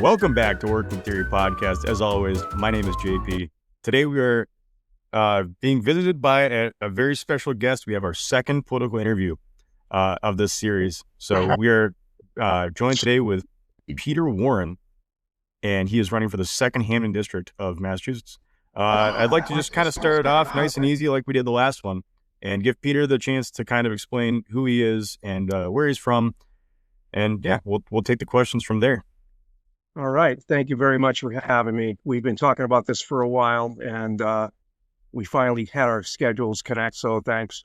Welcome back to Working Theory Podcast. As always, my name is JP. Today we are being visited by a very special guest. We have our second political interview of this series. So we are joined today with Peter Warren, and he is running for the 2nd Hampden District of Massachusetts. I'd like to just kind of start it off nice and easy like we did the last one and give Peter the chance to kind of explain who he is and where he's from. And yeah, we'll take the questions from there. All right. Thank you very much for having me. We've been talking about this for a while, and we finally had our schedules connect, so thanks.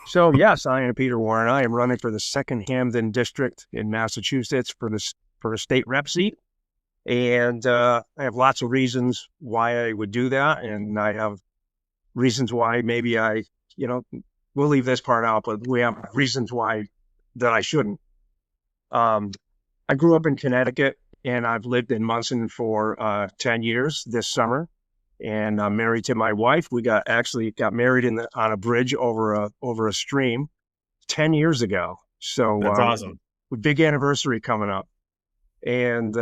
So, yes, I am Peter Warren. I am running for the 2nd Hampden District in Massachusetts for a state rep seat. And I have lots of reasons why I would do that, and I have reasons why maybe we'll leave this part out, but we have reasons why that I shouldn't. I grew up in Connecticut, and I've lived in Monson for 10 years this summer, and I'm married to my wife. We got married on a bridge over a stream 10 years ago. So That's awesome. Big anniversary coming up. And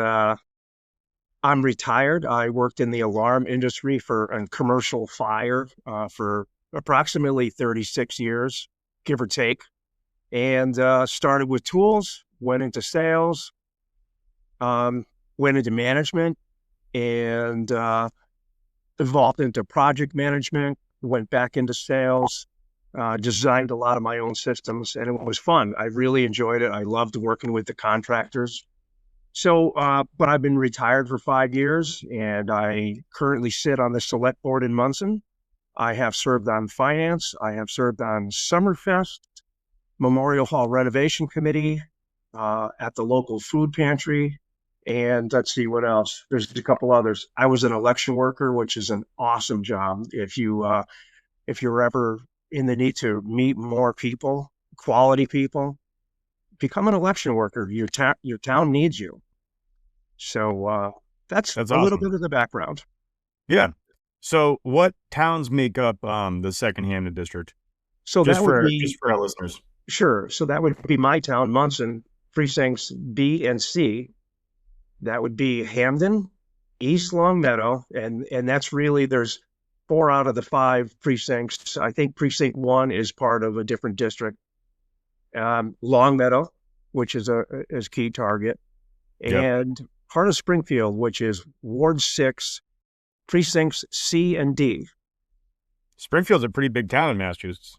I'm retired. I worked in the alarm industry and commercial fire for approximately 36 years, give or take, and started with tools, went into sales, went into management, and evolved into project management, went back into sales, designed a lot of my own systems, and it was fun. I really enjoyed it. I loved working with the contractors. So, but I've been retired for 5 years, and I currently sit on the select board in Monson. I have served on finance. I have served on Summerfest, Memorial Hall Renovation Committee, at the local food pantry, and let's see what else. There's a couple others. I was an election worker, which is an awesome job. If you're ever in the need to meet more people, quality people, become an election worker. Your town needs you. So that's a awesome. little bit of the background. Yeah. So what towns make up the 2nd Hampden District? So just that would be just for our listeners. Sure. So that would be my town, Monson, precincts B and C. That would be Hampden, East Longmeadow, and that's really, there's 4 out of the 5 precincts. I think precinct 1 is part of a different district. Longmeadow, which is key target, and part of Springfield, which is Ward 6, precincts C and D. Springfield's a pretty big town in Massachusetts.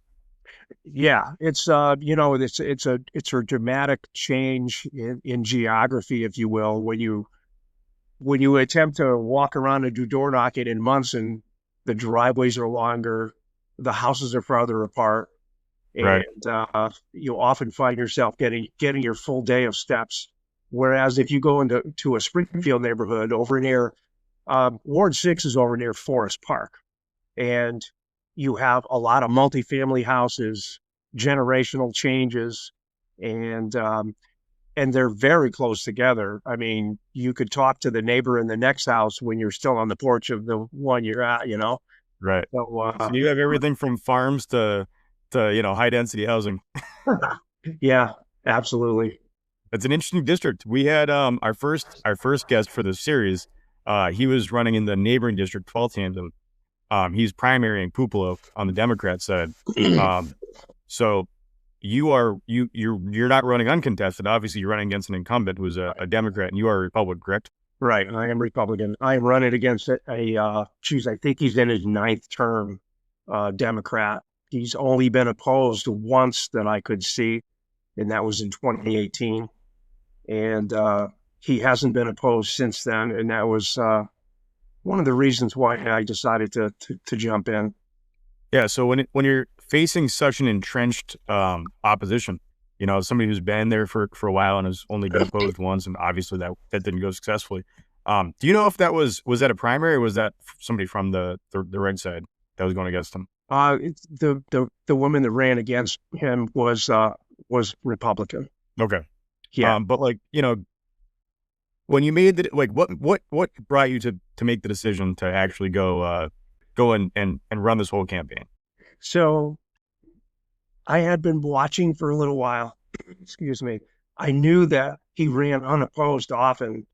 Yeah, it's it's a dramatic change in geography, if you will. When you attempt to walk around and do door knocking in Monson, the driveways are longer, the houses are farther apart, and right. You often find yourself getting your full day of steps. Whereas if you go into a Springfield neighborhood over near Ward 6 is over near Forest Park, and you have a lot of multifamily houses, generational changes, and they're very close together. I mean, you could talk to the neighbor in the next house when you're still on the porch of the one you're at, Right. So, so you have everything from farms to high density housing. Yeah, absolutely. It's an interesting district. We had our first guest for the series. He was running in the neighboring district, 12th Hampden. He's primarying Pupilo on the Democrat side. So you're not running uncontested. Obviously, you're running against an incumbent who's a Democrat, and you are a Republican, correct? Right. I am Republican. I am running against I think he's in his 9th term, Democrat. He's only been opposed once that I could see, and that was in 2018. And he hasn't been opposed since then, and that was one of the reasons why I decided to jump in. Yeah. So when you're facing such an entrenched opposition, somebody who's been there for a while and has only been opposed once, and obviously that didn't go successfully. Do you know if that was that a primary, or was that somebody from the red side that was going against him? The woman that ran against him was Republican. Okay. Yeah. But when you made what brought you to make the decision to actually go and run this whole campaign? So I had been watching for a little while. Excuse me. I knew that he ran unopposed often,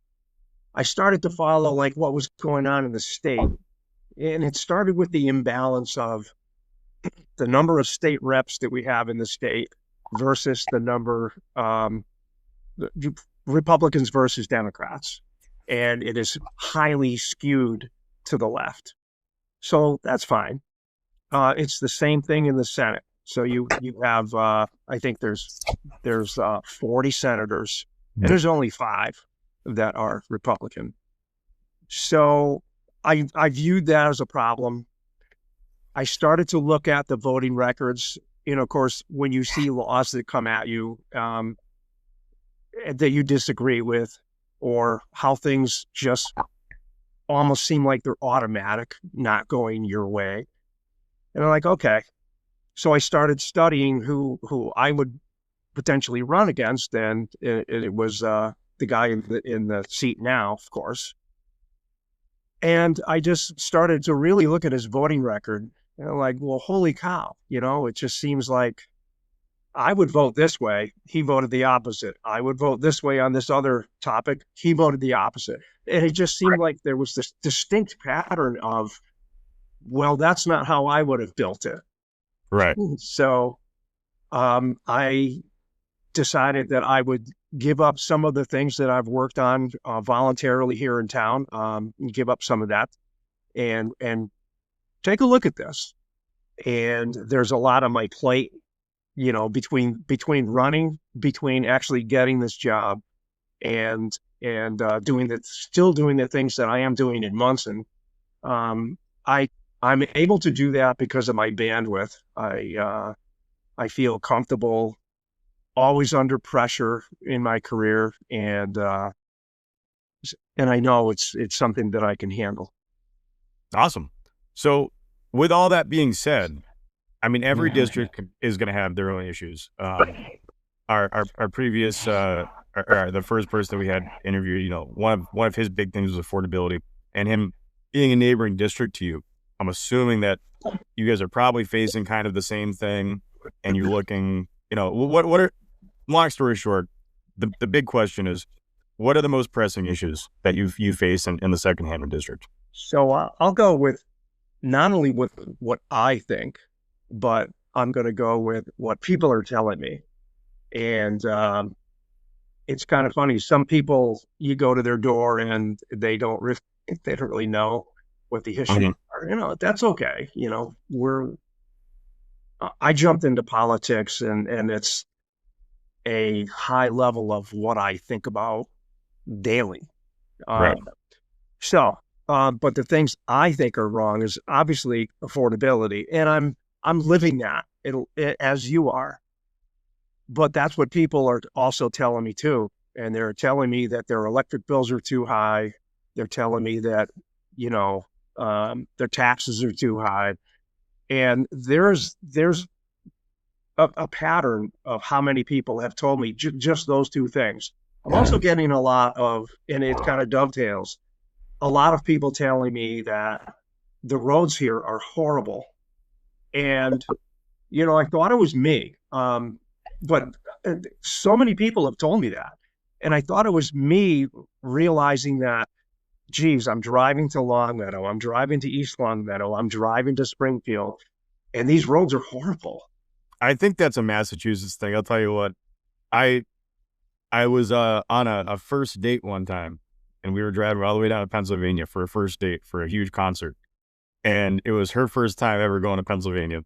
I started to follow like what was going on in the state. And it started with the imbalance of the number of state reps that we have in the state versus the number Republicans versus Democrats. And it is highly skewed to the left. So that's fine. It's the same thing in the Senate. So you have I think there's 40 senators, and there's only 5 that are Republican. So I viewed that as a problem. I started to look at the voting records. Of course, when you see laws that come at you that you disagree with, or how things just almost seem like they're automatic, not going your way. And I'm like, okay. So I started studying who I would potentially run against, and it was the guy in the seat now, of course. And I just started to really look at his voting record, and I'm like, well, holy cow, it just seems like I would vote this way. He voted the opposite. I would vote this way on this other topic. He voted the opposite. And it just seemed like there was this distinct pattern of, well, that's not how I would have built it. Right. So I decided that I would give up some of the things that I've worked on voluntarily here in town, give up some of that and take a look at this. And there's a lot on my plate, between running, between actually getting this job and still doing the things that I am doing in Monson. I'm able to do that because of my bandwidth. I feel comfortable, always under pressure in my career, and I know it's something that I can handle. Awesome. So with all that being said, I mean, every district is going to have their own issues. Our previous, the first person that we had interviewed, one of his big things was affordability, and him being a neighboring district to you. I'm assuming that you guys are probably facing kind of the same thing, and you're looking, what are, long story short, the big question is, what are the most pressing issues that you face in the second Hampden district? So I'll go with not only with what I think, but I'm going to go with what people are telling me. And it's kind of funny. Some people, you go to their door and they don't really know what the issues are. That's okay. I jumped into politics, and it's a high level of what I think about daily. Right. But the things I think are wrong is obviously affordability, and I'm living that as you are. But that's what people are also telling me too, and they're telling me that their electric bills are too high. They're telling me that their taxes are too high, and there's a pattern of how many people have told me just those two things. I'm also getting a lot of, and it kind of dovetails, a lot of people telling me that the roads here are horrible. And, I thought it was me. But so many people have told me that. And I thought it was me realizing that, geez, I'm driving to Longmeadow. I'm driving to East Longmeadow. I'm driving to Springfield. And these roads are horrible. I think that's a Massachusetts thing. I'll tell you what, I was on a first date one time, and we were driving all the way down to Pennsylvania for a first date for a huge concert. And it was her first time ever going to Pennsylvania.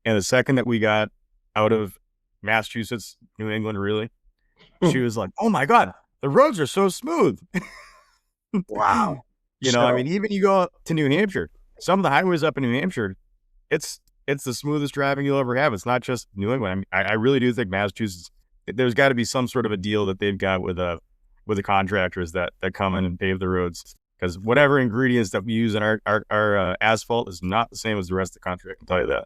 And the second that we got out of Massachusetts, New England, really, she was like, "Oh my God, the roads are so smooth." Wow. I mean, even you go to New Hampshire, some of the highways up in New Hampshire, it's the smoothest driving you'll ever have. It's not just New England. I mean, I really do think Massachusetts, there's got to be some sort of a deal that they've got with the contractors that come in and pave the roads, because whatever ingredients that we use in our asphalt is not the same as the rest of the country. I can tell you that.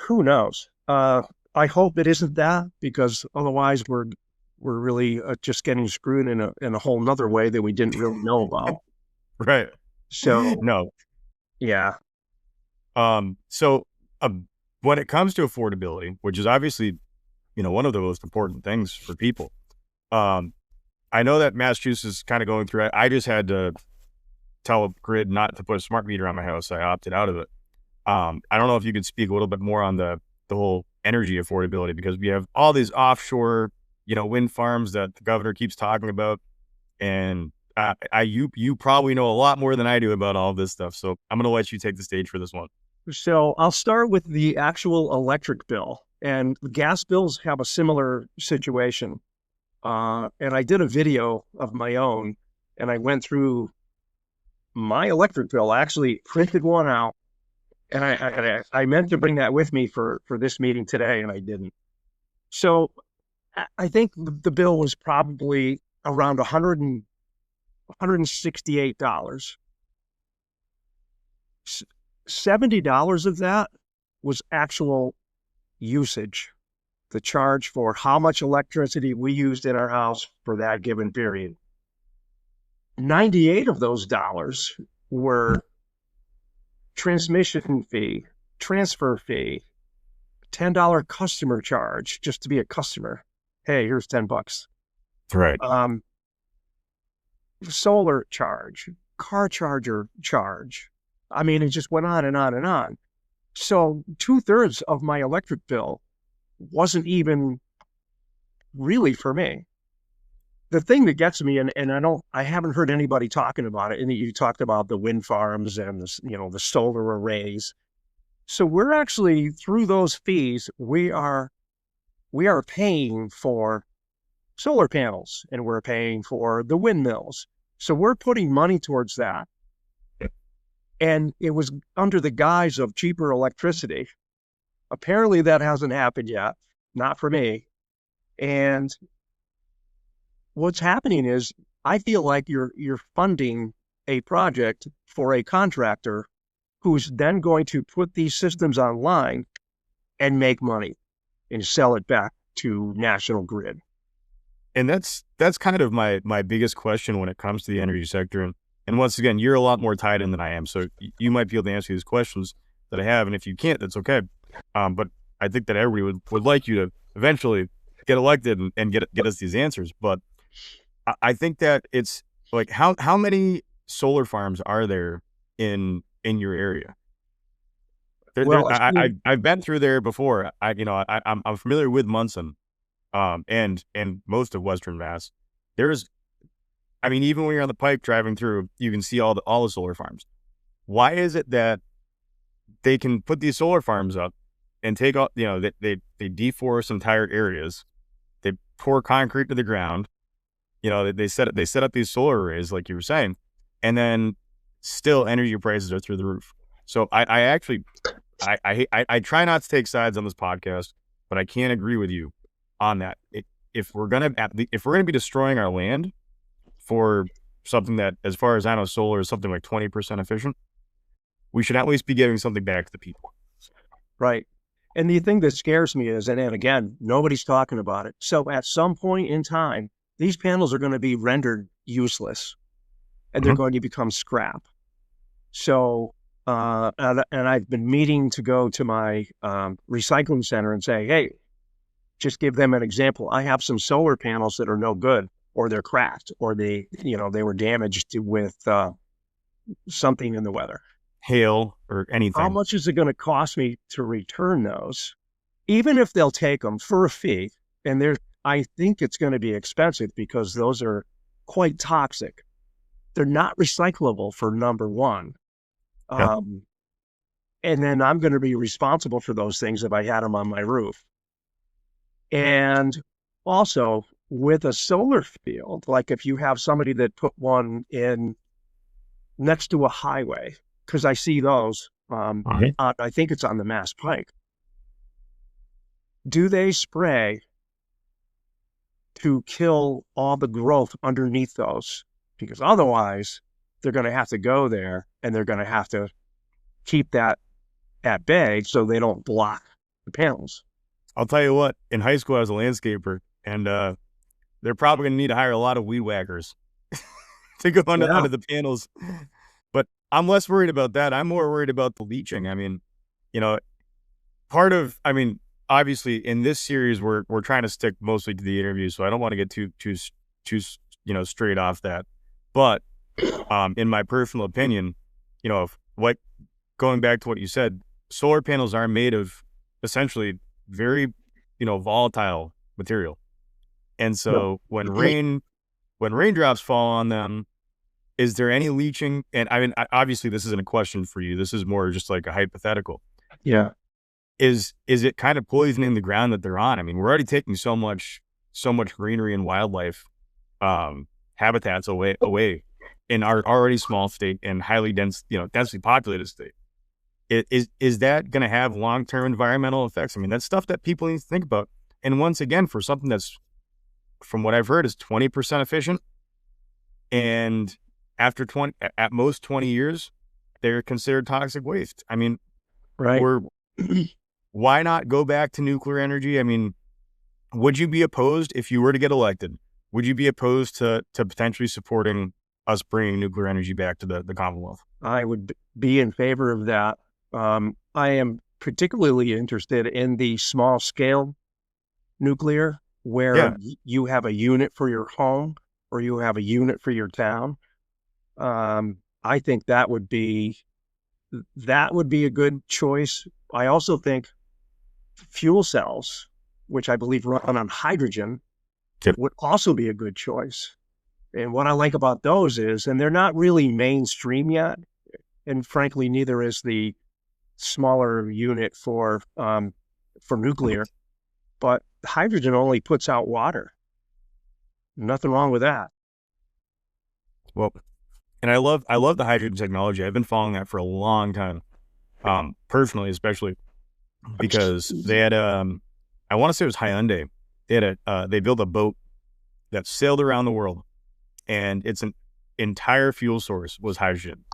Who knows? I hope it isn't that, because otherwise we're really just getting screwed in a whole nother way that we didn't really know about. Right. So no. Yeah. So when it comes to affordability, which is obviously, one of the most important things for people, I know that Massachusetts is kind of going through it. I just had to tell a grid not to put a smart meter on my house. So I opted out of it. I don't know if you could speak a little bit more on the whole energy affordability, because we have all these offshore, wind farms that the governor keeps talking about. And you probably know a lot more than I do about all of this stuff. So I'm going to let you take the stage for this one. So I'll start with the actual electric bill, and the gas bills have a similar situation. And I did a video of my own, and I went through my electric bill. I actually printed one out, and I meant to bring that with me for this meeting today, and I didn't. So I think the bill was probably around $168. $70 of that was actual usage, the charge for how much electricity we used in our house for that given period. 98 of those dollars were transmission fee, transfer fee, $10 customer charge just to be a customer. Hey, here's $10. Right. Solar charge, car charger charge. I mean, it just went on and on and on. So 2/3 of my electric bill wasn't even really for me. The thing that gets me, and I haven't heard anybody talking about it. And you talked about the wind farms and the solar arrays. So we're actually, through those fees, we are paying for solar panels, and we're paying for the windmills. So we're putting money towards that. And it was under the guise of cheaper electricity. Apparently that hasn't happened yet, not for me. And what's happening is, I feel like you're funding a project for a contractor who's then going to put these systems online and make money and sell it back to National Grid. And that's kind of my biggest question when it comes to the energy sector. And once again, you're a lot more tied in than I am. So you might be able to answer these questions that I have. And if you can't, that's okay. But I think that everybody would like you to eventually get elected and get us these answers. But I think that it's like, how many solar farms are there in your area? I've been through there before. I'm familiar with Monson, and most of Western Mass. Even when you're on the pike driving through, you can see all the solar farms. Why is it that they can put these solar farms up and take all, they deforest entire areas, they pour concrete to the ground, they set up these solar arrays like you were saying, and then still energy prices are through the roof. So I try not to take sides on this podcast, but I can't agree with you on that. If we're gonna be destroying our land for something that, as far as I know, solar is something like 20% efficient, we should at least be giving something back to the people. Right. And the thing that scares me is, and again, nobody's talking about it. So at some point in time, these panels are going to be rendered useless, and they're going to become scrap. So, and I've been meaning to go to my recycling center and say, hey, just give them an example. I have some solar panels that are no good, or they're cracked, or they were damaged with something in the weather. Hail or anything. How much is it going to cost me to return those? Even if they'll take them for a fee, and I think it's going to be expensive because those are quite toxic. They're not recyclable, for number one. Yeah. And then I'm going to be responsible for those things if I had them on my roof. And also, with a solar field, like if you have somebody that put one in next to a highway, because I see those, I think it's on the Mass Pike. Do they spray to kill all the growth underneath those? Because otherwise, they're going to have to go there, and they're going to have to keep that at bay so they don't block the panels. I'll tell you what, in high school, I was a landscaper, and they're probably going to need to hire a lot of weed whackers to go under the panels. But I'm less worried about that. I'm more worried about the leaching. Obviously in this series, we're trying to stick mostly to the interview, so I don't want to get too straight off that. But in my personal opinion, what going back to what you said, solar panels are made of essentially very, volatile material. And so when raindrops fall on them, is there any leaching? And I mean, obviously this isn't a question for you. This is more just like a hypothetical. Yeah. Is it kind of poisoning the ground that they're on? I mean, we're already taking so much greenery and wildlife habitats away in our already small state and highly densely populated state. Is that going to have long-term environmental effects? I mean, that's stuff that people need to think about. And once again, for something that's, from what I've heard, is 20% efficient, and after at most 20 years, they're considered toxic waste. I mean, right. Why not go back to nuclear energy? I mean, would you be opposed if you were to get elected? Would you be opposed to potentially supporting us bringing nuclear energy back to the Commonwealth? I would be in favor of that. I am particularly interested in the small scale nuclear, where you have a unit for your home or you have a unit for your town. I think that would be a good choice. I also think fuel cells, which I believe run on hydrogen, would also be a good choice. And what I like about those is, and they're not really mainstream yet, and frankly, neither is the smaller unit for nuclear, but hydrogen only puts out water. Nothing wrong with that. Well, and I love the hydrogen technology. I've been following that for a long time, personally, especially because they had I want to say it was Hyundai. They built a boat that sailed around the world, and its an entire fuel source was hydrogen.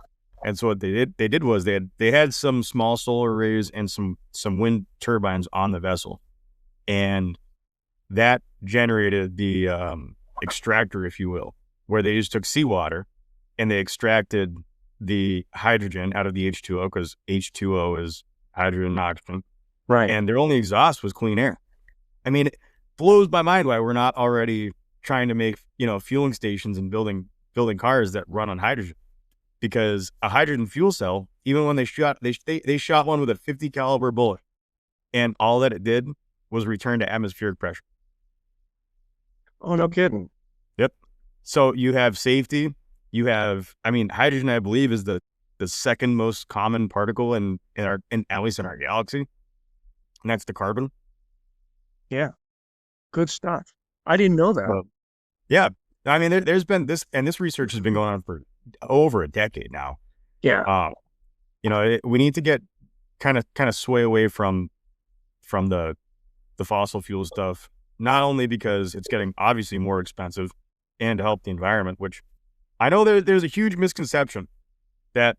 And so what they did was they had some small solar arrays and some wind turbines on the vessel, and that generated the extractor, if you will, where they just took seawater and they extracted the hydrogen out of the H2O, because H2O is hydrogen and oxygen. Right. And their only exhaust was clean air. I mean, it blows my mind why we're not already trying to make, fueling stations and building cars that run on hydrogen. Because a hydrogen fuel cell, even when they shot one with a 50 caliber bullet, and all that it did was return to atmospheric pressure. Oh, no kidding. Yep. So you have safety. You have, hydrogen, I believe, is the second most common particle in at least in our galaxy, next to carbon. Yeah. Good stuff. I didn't know that. Yeah. I mean, there's been this, and this research has been going on for over a decade now. Yeah. We need to get kind of sway away from the fossil fuel stuff, not only because it's getting obviously more expensive and to help the environment, which I know there's a huge misconception that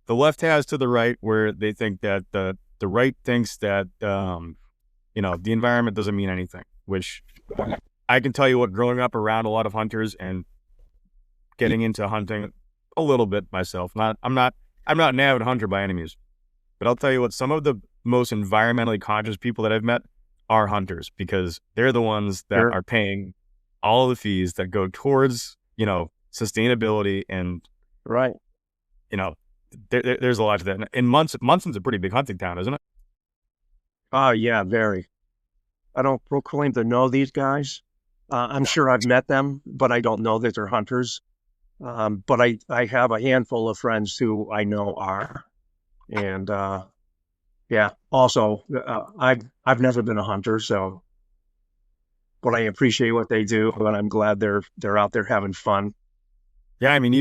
the left has to the right, where they think that the right thinks that, the environment doesn't mean anything, which I can tell you what, growing up around a lot of hunters and getting into hunting a little bit myself, I'm not an avid hunter by any means, but I'll tell you what, some of the most environmentally conscious people that I've met are hunters, because they're the ones that are paying all the fees that go towards, sustainability. And, right. There's a lot to that. And Monson's a pretty big hunting town, isn't it? Oh, yeah, very. I don't proclaim to know these guys. I'm sure I've met them, but I don't know that they're hunters. But I have a handful of friends who I know are. And yeah, also, I've never been a hunter, so, but I appreciate what they do, and I'm glad they're out there having fun. Yeah, I mean,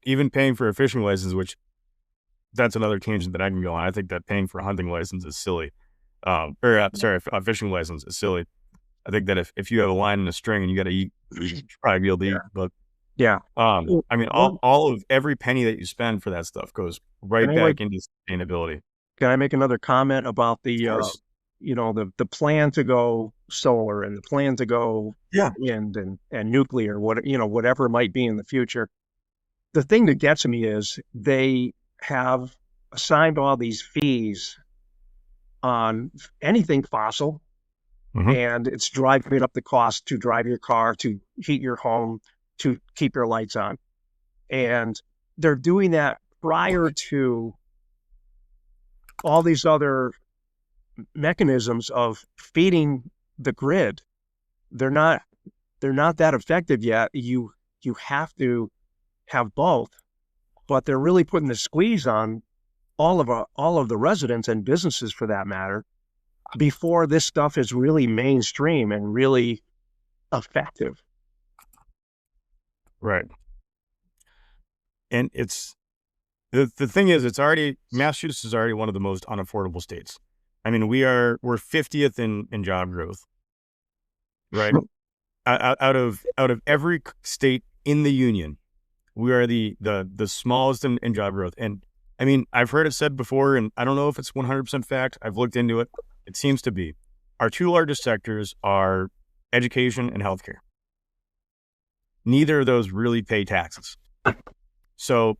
even paying for a fishing license, which that's another tangent that I can go on. I think that paying for a hunting license is silly. A fishing license is silly. I think that if you have a line and a string and you got to eat, you should probably be able to eat. But yeah, all of every penny that you spend for that stuff goes right back into sustainability. Can I make another comment about the the plan to go solar and the plan to go wind and nuclear, whatever it might be in the future? The thing that gets me is they have assigned all these fees on anything fossil, and it's driving up the cost to drive your car, to heat your home. to keep your lights on. And they're doing that prior to all these other mechanisms of feeding the grid. They're not that effective yet. You have to have both, but they're really putting the squeeze on all of the residents and businesses, for that matter, before this stuff is really mainstream and really effective. Right. And it's the thing is, Massachusetts is already one of the most unaffordable states. I mean, we're 50th in job growth, right? Out of every state in the union, we are the smallest in job growth. And I mean, I've heard it said before, and I don't know if it's 100% fact. I've looked into it. It seems to be. Our two largest sectors are education and healthcare. Neither of those really pay taxes. So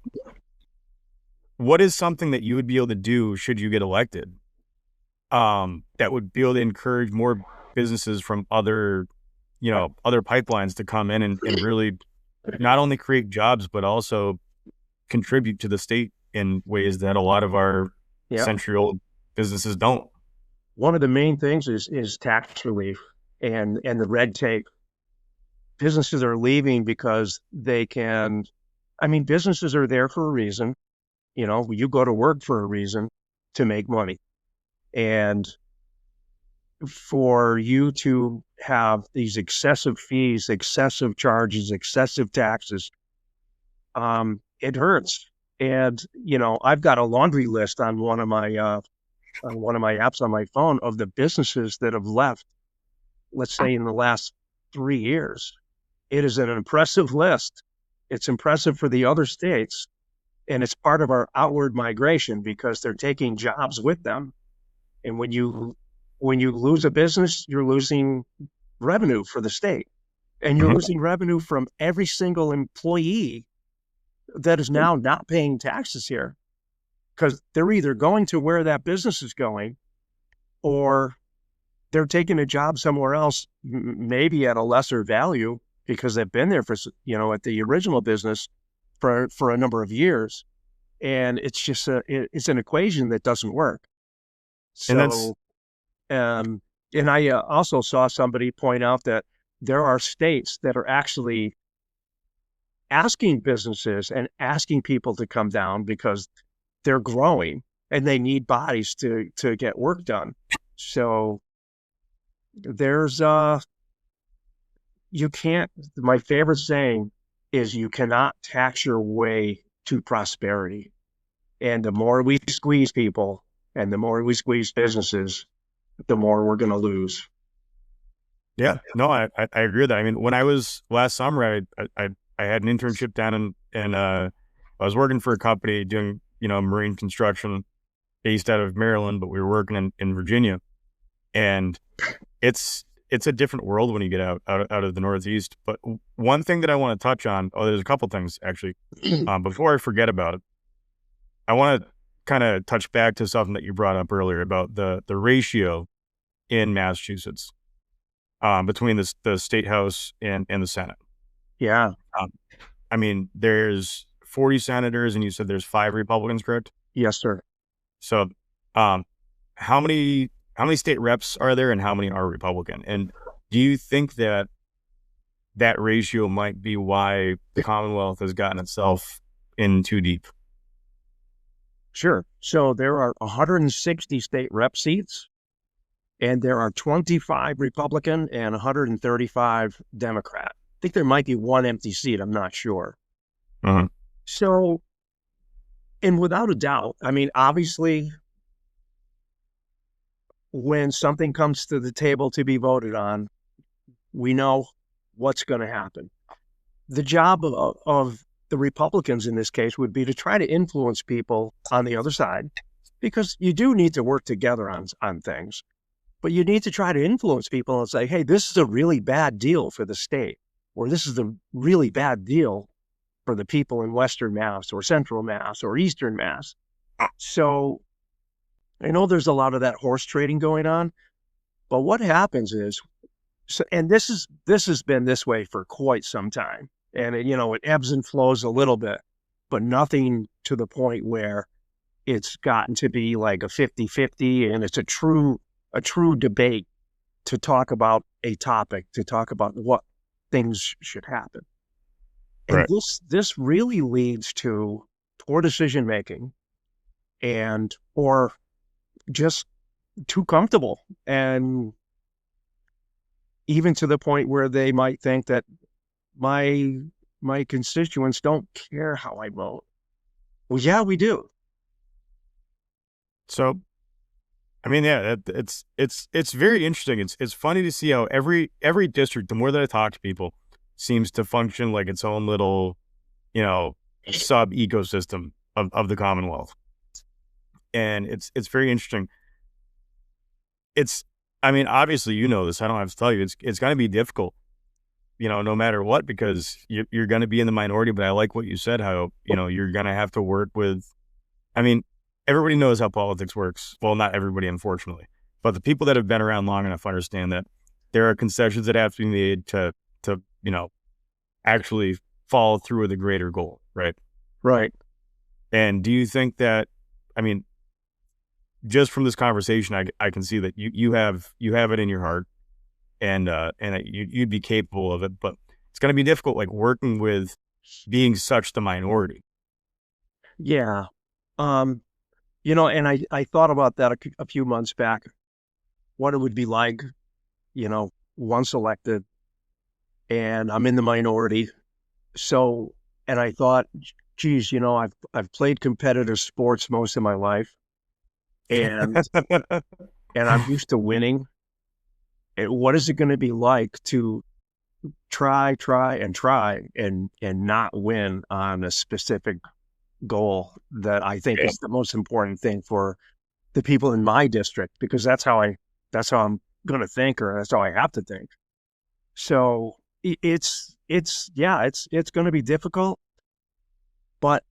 what is something that you would be able to do should you get elected that would be able to encourage more businesses from other pipelines to come in and really not only create jobs, but also contribute to the state in ways that a lot of our century-old businesses don't? One of the main things is tax relief and the red tape. Businesses are leaving because businesses are there for a reason. You go to work for a reason, to make money. And for you to have these excessive fees, excessive charges, excessive taxes, it hurts. And, I've got a laundry list on one of my apps on my phone of the businesses that have left, let's say in the last 3 years. It is an impressive list. It's impressive for the other states. And it's part of our outward migration because they're taking jobs with them. And when you lose a business, you're losing revenue for the state. And you're losing revenue from every single employee that is now not paying taxes here, because they're either going to where that business is going, or they're taking a job somewhere else, maybe at a lesser value, because they've been there for, at the original business for a number of years. And it's just it's an equation that doesn't work. So, and I also saw somebody point out that there are states that are actually asking businesses and asking people to come down because they're growing and they need bodies to get work done. So there's my favorite saying is, you cannot tax your way to prosperity. And the more we squeeze people and the more we squeeze businesses, the more we're going to lose. Yeah, no, I agree with that. I mean, when I was last summer, I had an internship down in I was working for a company doing, marine construction based out of Maryland, but we were working in Virginia. And it's a different world when you get out of the Northeast. But one thing that I want to touch on, there's a couple things actually, before I forget about it. I want to kind of touch back to something that you brought up earlier about the ratio in Massachusetts between the state house and the Senate. Yeah. I mean, there's 40 senators and you said there's 5 Republicans, correct? Yes, sir. So how many state reps are there and how many are Republican? And do you think that ratio might be why the Commonwealth has gotten itself in too deep? Sure. So there are 160 state rep seats, and there are 25 Republican and 135 Democrat. I think there might be one empty seat. I'm not sure. Uh-huh. So, and without a doubt, I mean, obviously, when something comes to the table to be voted on, we know what's going to happen. The job of the Republicans in this case would be to try to influence people on the other side, because you do need to work together on things, but you need to try to influence people and say, hey, this is a really bad deal for the state, or this is a really bad deal for the people in Western Mass or Central Mass or Eastern Mass. So I know there's a lot of that horse trading going on, but what happens is, and this has been this way for quite some time, and it ebbs and flows a little bit, but nothing to the point where it's gotten to be like a 50-50, and it's a true debate to talk about a topic, to talk about what things should happen. And Right. this really leads to poor decision making, or just too comfortable, and even to the point where they might think that my constituents don't care how I vote. Well, yeah, we do. So, I mean, yeah, it's very interesting. It's funny to see how every district, the more that I talk to people, seems to function like its own little, sub ecosystem of the Commonwealth. And it's very interesting. I mean, obviously, you know this. I don't have to tell you. It's going to be difficult, no matter what, because you're going to be in the minority. But I like what you said, how, you're going to have to work with, I mean, everybody knows how politics works. Well, not everybody, unfortunately, but the people that have been around long enough understand that there are concessions that have to be made to, actually follow through with a greater goal. Right. Right. And do you think that, I mean, just from this conversation, I can see that you have it in your heart, and you'd be capable of it, but it's going to be difficult, like working with being such the minority. Yeah. And I thought about that a few months back, what it would be like, once elected, and I'm in the minority. So, and I thought, geez, I've played competitive sports most of my life, and I'm used to winning. And what is it going to be like to try and not win on a specific goal that I think is the most important thing for the people in my district, because that's how I'm going to think, or that's how I have to think. So it's going to be difficult, but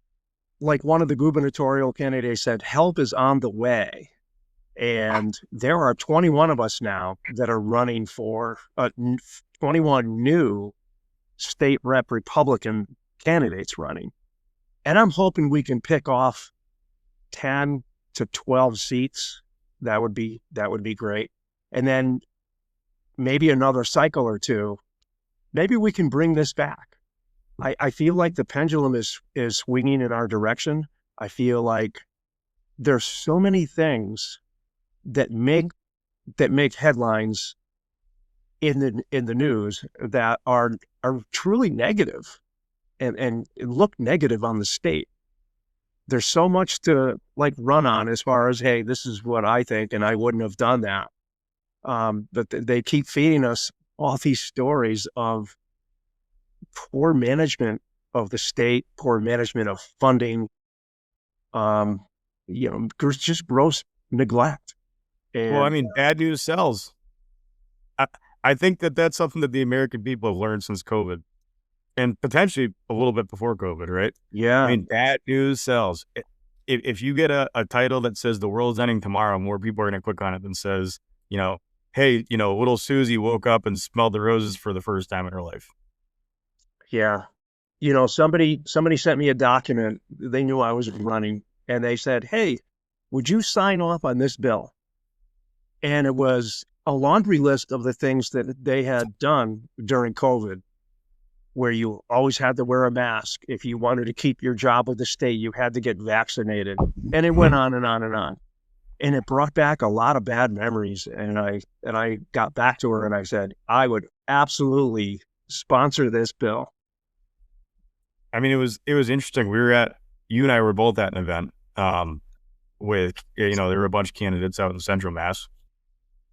like one of the gubernatorial candidates said, help is on the way. And there are 21 of us now that are running for 21 new state rep Republican candidates running. And I'm hoping we can pick off 10 to 12 seats. That would be great. And then maybe another cycle or two, maybe we can bring this back. I feel like the pendulum is swinging in our direction. I feel like there's so many things that make headlines in the news that are truly negative and look negative on the state. There's so much to like run on as far as, hey, this is what I think, and I wouldn't have done that. But they keep feeding us all these stories of poor management of the state, poor management of funding, just gross neglect. Well, I mean, bad news sells. I think that's something that the American people have learned since COVID, and potentially a little bit before COVID, right? Yeah. I mean, bad news sells. If you get a title that says the world's ending tomorrow, more people are going to click on it than says, hey, little Susie woke up and smelled the roses for the first time in her life. Yeah. Somebody sent me a document. They knew I was running, and they said, hey, would you sign off on this bill? And it was a laundry list of the things that they had done during COVID, where you always had to wear a mask. If you wanted to keep your job with the state, you had to get vaccinated. And it went on and on and on. And it brought back a lot of bad memories. And I got back to her and I said, I would absolutely sponsor this bill. I mean, it was interesting. You and I were both at an event with, there were a bunch of candidates out in Central Mass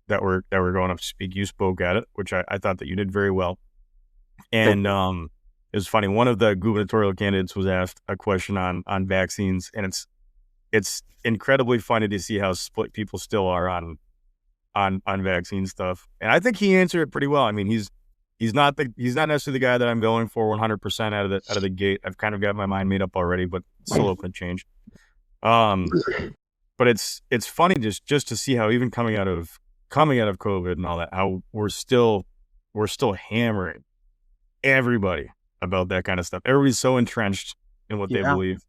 that were going up to speak. You spoke at it, which I thought that you did very well. And it was funny. One of the gubernatorial candidates was asked a question on vaccines, and it's incredibly funny to see how split people still are on vaccine stuff. And I think he answered it pretty well. I mean, he's not necessarily the guy that I'm going for 100% out of the gate. I've kind of got my mind made up already, but still open to change. But it's funny just to see how even coming out of COVID and all that, how we're still hammering everybody about that kind of stuff. Everybody's so entrenched in what they Yeah. believe.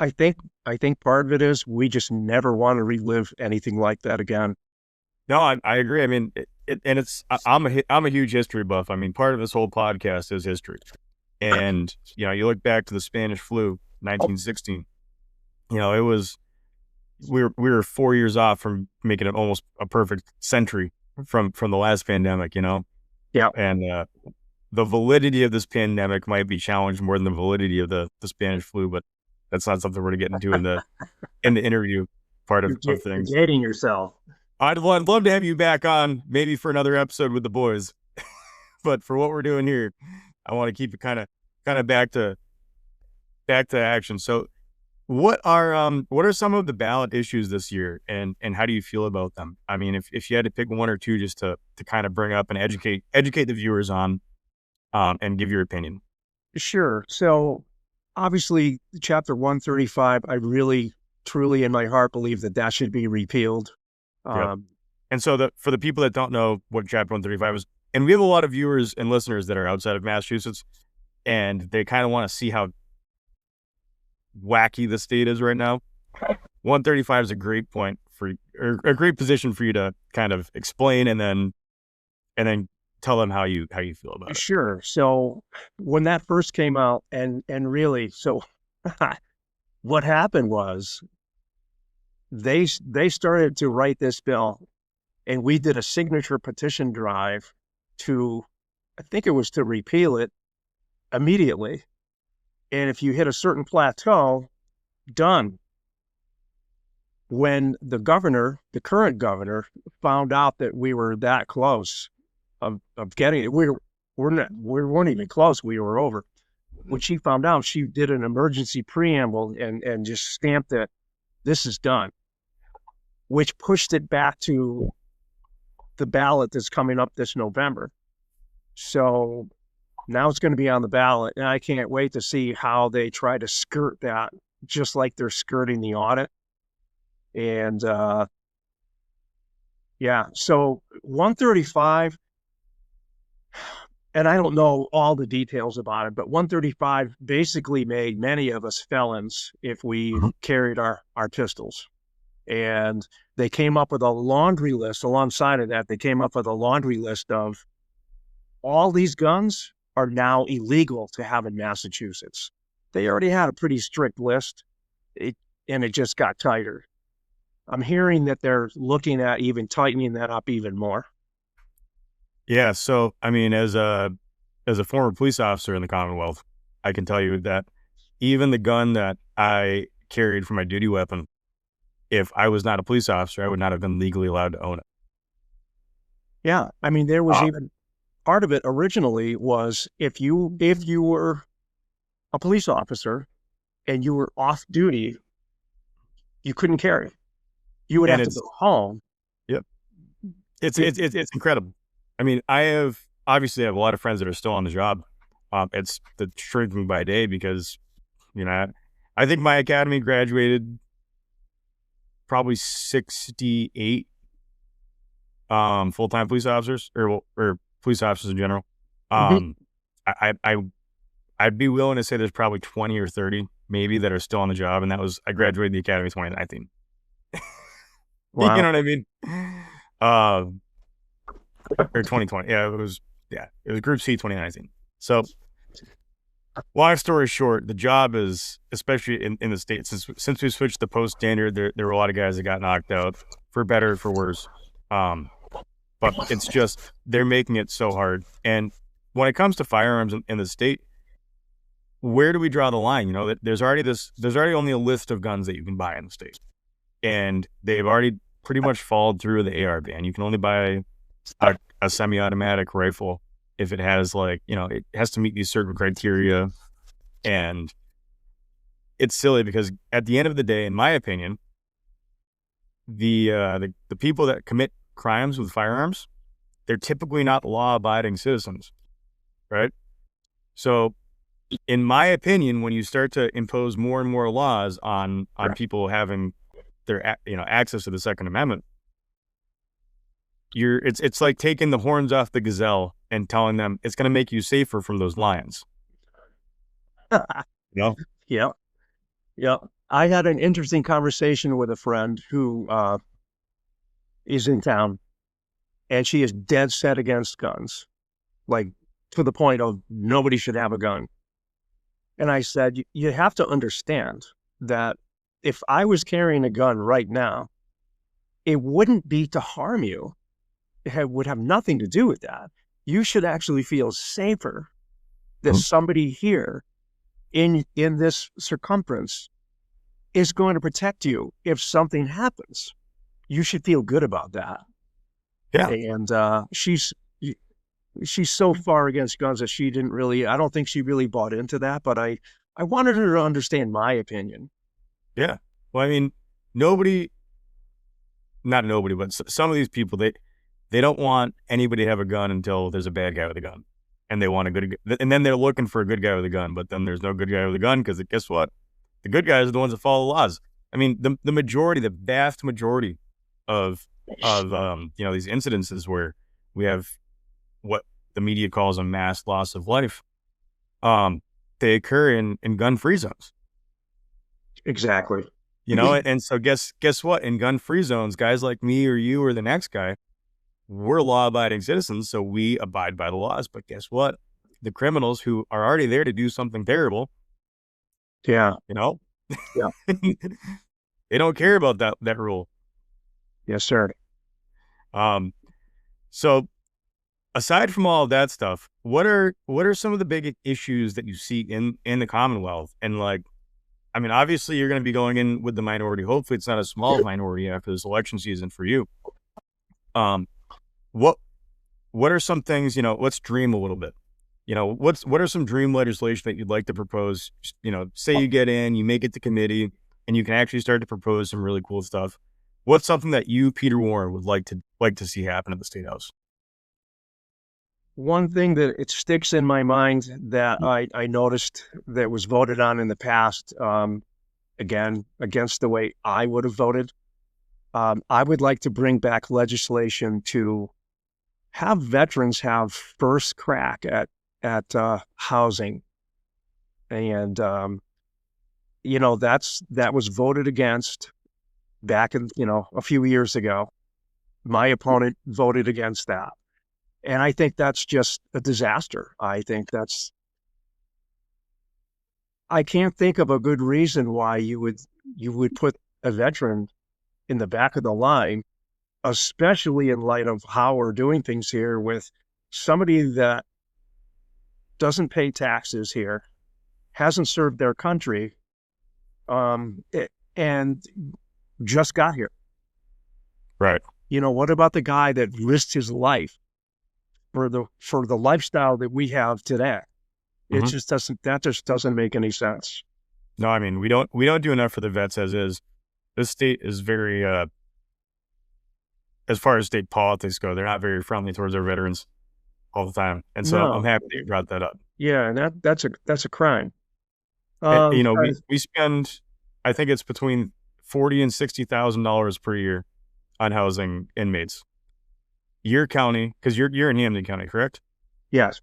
I I think I think part of it is we just never want to relive anything like that again. No, I agree. I mean, I'm a huge history buff. I mean, part of this whole podcast is history. And, you look back to the Spanish flu, 1916, it was, we were 4 years off from making it almost a perfect century from the last pandemic, Yeah. and, the validity of this pandemic might be challenged more than the validity of the Spanish flu, but that's not something we're going to get into in the interview part of You're things. dating yourself. I'd love to have you back on maybe for another episode with the boys, but for what we're doing here, I want to keep it kind of back to action. So what are some of the ballot issues this year, and how do you feel about them? I mean, if you had to pick one or two just to kind of bring up and educate the viewers on, and give your opinion. Sure. So obviously, Chapter 135, I really, truly in my heart believe that should be repealed. Yep. And so for the people that don't know what Chapter 135 is, and we have a lot of viewers and listeners that are outside of Massachusetts, and they kind of want to see how wacky the state is right now. 135 is a great point or a great position for you to kind of explain and then tell them how you feel about it. Sure. So when that first came out, and really, so what happened was they started to write this bill, and we did a signature petition drive I think it was to repeal it immediately. And if you hit a certain plateau, done. When the current governor, found out that we were that close of getting it, we weren't even close. We were over. When she found out, she did an emergency preamble and just stamped that this is done, which pushed it back to the ballot that's coming up this November. So now it's going to be on the ballot, and I can't wait to see how they try to skirt that, just like they're skirting the audit. And yeah, so 135, and I don't know all the details about it, but 135 basically made many of us felons if we carried our pistols. And they came up with a laundry list. Alongside of that, they came up with a laundry list of all these guns are now illegal to have in Massachusetts. They already had a pretty strict list, and it just got tighter. I'm hearing that they're looking at even tightening that up even more. Yeah. So, I mean, as a former police officer in the Commonwealth, I can tell you that even the gun that I carried for my duty weapon, if I was not a police officer, I would not have been legally allowed to own it. Yeah. I mean, there was even part of it originally was if you were a police officer and you were off duty, you couldn't carry. You would have to go home. Yep. It's incredible. I mean, obviously I have a lot of friends that are still on the job. It's the shrinking by day because, I think my academy graduated probably 68 full-time police officers or police officers in general. I'd be willing to say there's probably 20 or 30 maybe that are still on the job, and I graduated the academy in 2019. Wow. You know what I mean? Or 2020. Yeah, it was Group C 2019. So long story short, the job is, especially in the state, since we switched to post standard, there were a lot of guys that got knocked out, for better or for worse. But it's just, they're making it so hard. And when it comes to firearms in the state, where do we draw the line? There's already only a list of guns that you can buy in the state. And they've already pretty much followed through the AR ban. You can only buy a semi-automatic rifle if it has it has to meet these certain criteria. And it's silly because at the end of the day, in my opinion, the people that commit crimes with firearms, they're typically not law-abiding citizens, right? So in my opinion, when you start to impose more and more laws on people having their access to the Second Amendment, it's like taking the horns off the gazelle and telling them it's going to make you safer from those lions. You know? Yeah. Yeah. I had an interesting conversation with a friend who is in town, and she is dead set against guns, like to the point of nobody should have a gun. And I said, you have to understand that if I was carrying a gun right now, it wouldn't be to harm you. Would have nothing to do with that. You should actually feel safer that somebody here in this circumference is going to protect you if something happens. You should feel good about that. Yeah. And she's so far against guns that I don't think she really bought into that, but I wanted her to understand my opinion. Yeah. Well, I mean, not nobody, but some of these people, they don't want anybody to have a gun until there's a bad guy with a gun, and they want and then they're looking for a good guy with a gun, but then there's no good guy with a gun because guess what? The good guys are the ones that follow the laws. I mean, the vast majority of these incidences where we have what the media calls a mass loss of life, they occur in gun-free zones. Exactly. And so guess what? In gun-free zones, guys like me or you or the next guy, we're law-abiding citizens, so we abide by the laws. But guess what? The criminals who are already there to do something terrible, yeah, yeah, they don't care about that rule. Yes, sir. So aside from all of that stuff, what are some of the big issues that you see in the Commonwealth? And like, I mean, obviously you're going to be going in with the minority. Hopefully it's not a small minority after this election season for you. What are some things, let's dream a little bit. What are some dream legislation that you'd like to propose? Say you get in, you make it to committee, and you can actually start to propose some really cool stuff. What's something that you, Peter Warren, would like to see happen at the State House? One thing that it sticks in my mind that I noticed that was voted on in the past, again, against the way I would have voted, I would like to bring back legislation to have veterans have first crack at housing. And, that was voted against back in, a few years ago. My opponent voted against that. And I think that's just a disaster. I can't think of a good reason why you would put a veteran in the back of the line, especially in light of how we're doing things here with somebody that doesn't pay taxes here, hasn't served their country, and just got here. Right. What about the guy that risked his life for the lifestyle that we have today? It just doesn't make any sense. No, I mean, we don't do enough for the vets as is. This state is very, as far as state politics go, they're not very friendly towards our veterans all the time. And so I'm happy that you brought that up. Yeah. And that's a crime. We spend, I think it's between $40,000 and $60,000 per year on housing inmates. Your county, because you're in Hampden County, correct? Yes.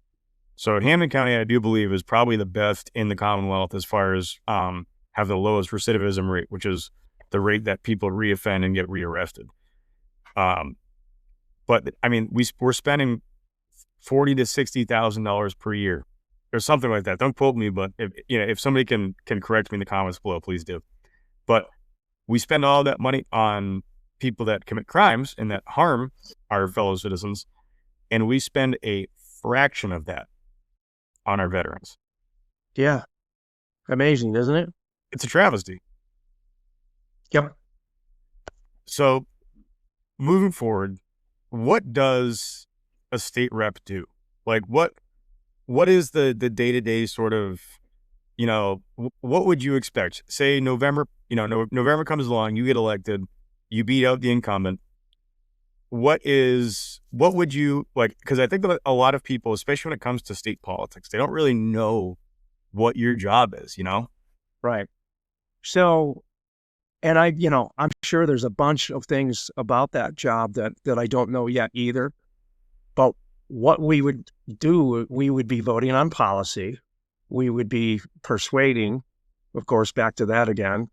So Hampden County, I do believe, is probably the best in the Commonwealth as far as have the lowest recidivism rate, which is the rate that people reoffend and get rearrested. But I mean, we're spending $40,000 to $60,000 per year, or something like that. Don't quote me, but if somebody can correct me in the comments below, please do. But we spend all that money on people that commit crimes and that harm our fellow citizens, and we spend a fraction of that on our veterans. Yeah. Amazing, isn't it? It's a travesty. Yep. So moving forward, what does a state rep do? Like what is the day-to-day sort of, what would you expect? Say November, November comes along, you get elected, you beat out the incumbent. What would you like? Because I think that a lot of people, especially when it comes to state politics, they don't really know what your job is, Right. So, and I'm sure there's a bunch of things about that job that I don't know yet either. But what we would do, we would be voting on policy. We would be persuading, of course, back to that again.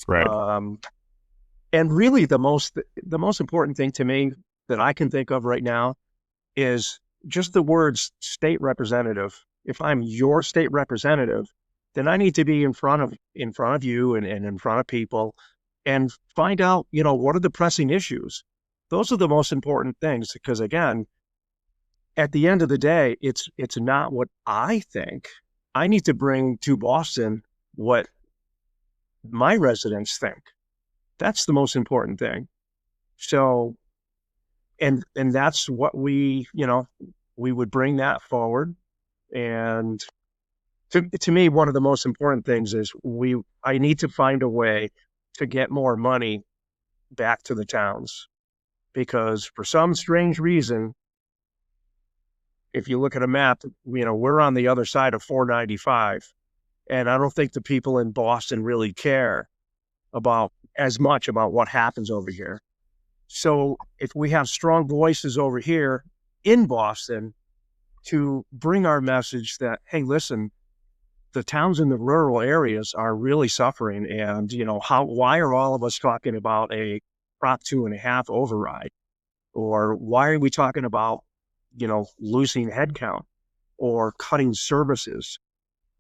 Right. Um, and really the most important thing to me that I can think of right now is just the words state representative. If I'm your state representative, then I need to be in front of you and in front of people and find out, what are the pressing issues? Those are the most important things because again, at the end of the day, it's not what I think. I need to bring to Boston what my residents think. That's the most important thing. So, and that's what we would bring that forward. And to me, one of the most important things is I need to find a way to get more money back to the towns because for some strange reason, if you look at a map, we're on the other side of 495. And I don't think the people in Boston really care about as much about what happens over here. So if we have strong voices over here in Boston to bring our message that, hey, listen, the towns in the rural areas are really suffering. And, why are all of us talking about a Prop 2.5 override? Or why are we talking about, losing headcount or cutting services?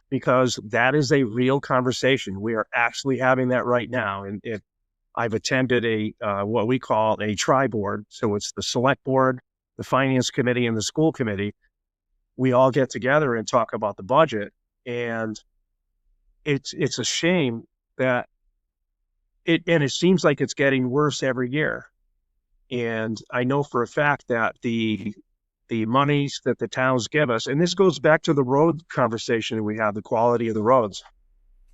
Because that is a real conversation. We are actually having that right now. And I've attended what we call a tri-board. So it's the select board, the finance committee, and the school committee. We all get together and talk about the budget. And it's a shame that it seems like it's getting worse every year. And I know for a fact that the monies that the towns give us, and this goes back to the road conversation we have, the quality of the roads.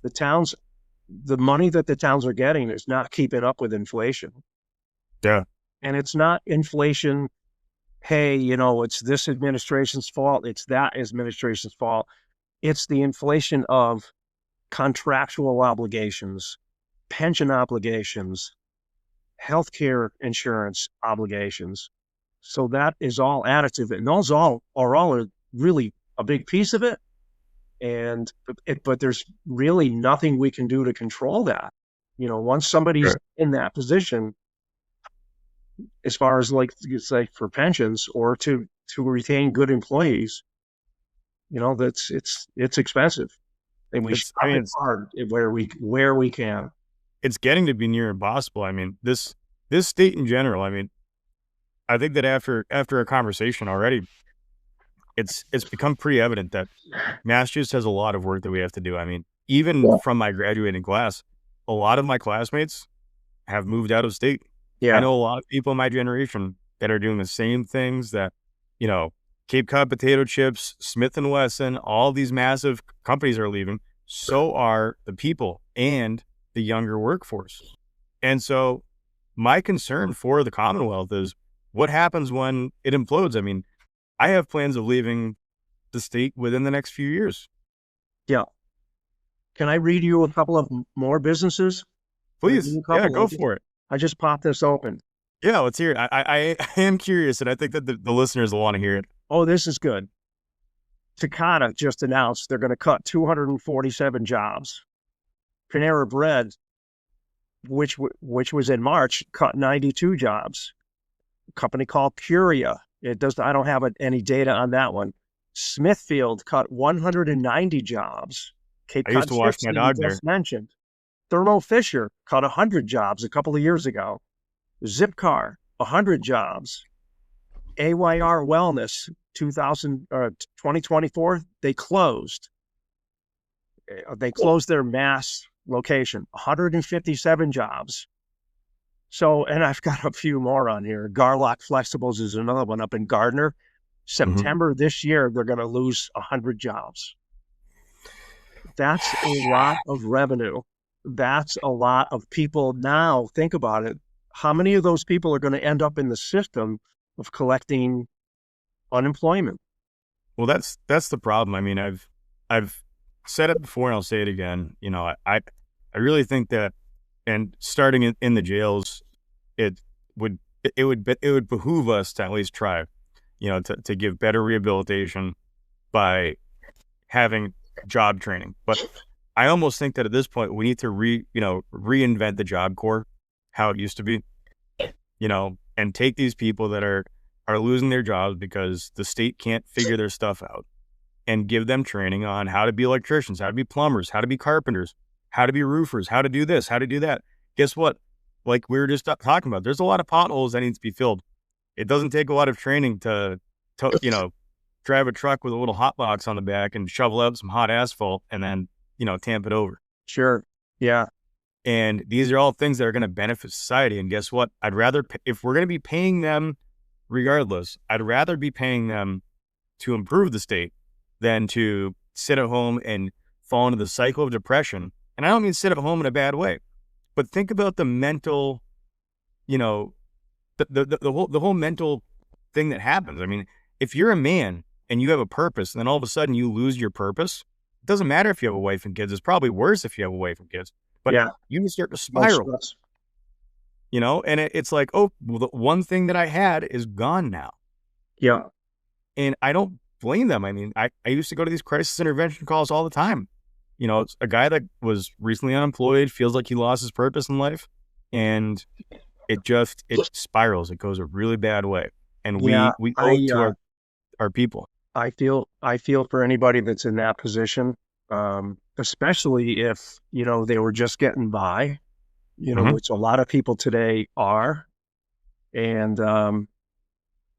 The money that the towns are getting is not keeping up with inflation. Yeah. And it's not inflation, hey, it's this administration's fault, it's that administration's fault. It's the inflation of contractual obligations, pension obligations, healthcare insurance obligations. So that is all additive, and those are all really a big piece of it. But there's really nothing we can do to control that. Once somebody's Sure. in that position, as far as like you say for pensions or to retain good employees, that's it's expensive, and we I shop mean, it hard where we can. it's getting to be near impossible. I mean, this state in general. I mean, I think that after a conversation already, it's become pretty evident that Massachusetts has a lot of work that we have to do. I mean, even Yeah. from my graduating class, a lot of my classmates have moved out of state. I Yeah. know a lot of people in my generation that are doing the same things that, Cape Cod potato chips, Smith and Wesson, all these massive companies are leaving. So are the people and the younger workforce. And so my concern for the Commonwealth is what happens when it implodes. I mean, I have plans of leaving the state within the next few years. Yeah. Can I read you a couple of more businesses? Please. Yeah, go for it. I just popped this open. Yeah, let's hear it. I am curious, and I think that the listeners will want to hear it. Oh, this is good. Takata just announced they're going to cut 247 jobs. Panera Bread, which was in March, cut 92 jobs. A company called Curia. I don't have any data on that one. Smithfield cut 190 jobs. Cape I used Cod to wash Chips my that you dog there. just mentioned. Thermo Fisher cut 100 jobs a couple of years ago. Zipcar, 100 jobs. AYR Wellness, 2024, they closed. They closed their Mass location, 157 jobs. So, and I've got a few more on here. Garlock Flexibles is another one up in Gardner. September this year, they're going to lose 100 jobs. That's a lot of revenue. That's a lot of people. Now, think about it. How many of those people are going to end up in the system of collecting unemployment? Well, that's the problem. I mean, I've said it before and I'll say it again. I really think that, and starting in the jails, it would behoove us to at least try. to give better rehabilitation by having job training. But I almost think that at this point we need to reinvent the Job Corps, how it used to be, and take these people that are losing their jobs because the state can't figure their stuff out, and give them training on how to be electricians, how to be plumbers, how to be carpenters, how to be roofers, how to do this, how to do that. Guess what? Like we were just talking about, there's a lot of potholes that need to be filled. It doesn't take a lot of training to drive a truck with a little hot box on the back and shovel out some hot asphalt and then, tamp it over. Sure. Yeah. And these are all things that are going to benefit society. And guess what? If we're going to be paying them regardless, I'd rather be paying them to improve the state than to sit at home and fall into the cycle of depression. And I don't mean sit at home in a bad way, but think about the mental, the whole mental thing that happens. I mean, if you're a man and you have a purpose and then all of a sudden you lose your purpose, it doesn't matter if you have a wife and kids. It's probably worse if you have a wife and kids, but you can start to spiral, and it's like, oh, well, the one thing that I had is gone now. Yeah. And I don't blame them. I mean, I used to go to these crisis intervention calls all the time. It's a guy that was recently unemployed, feels like he lost his purpose in life, and it spirals. It goes a really bad way. And we owe it to our people. I feel for anybody that's in that position, especially if, they were just getting by, which a lot of people today are. And,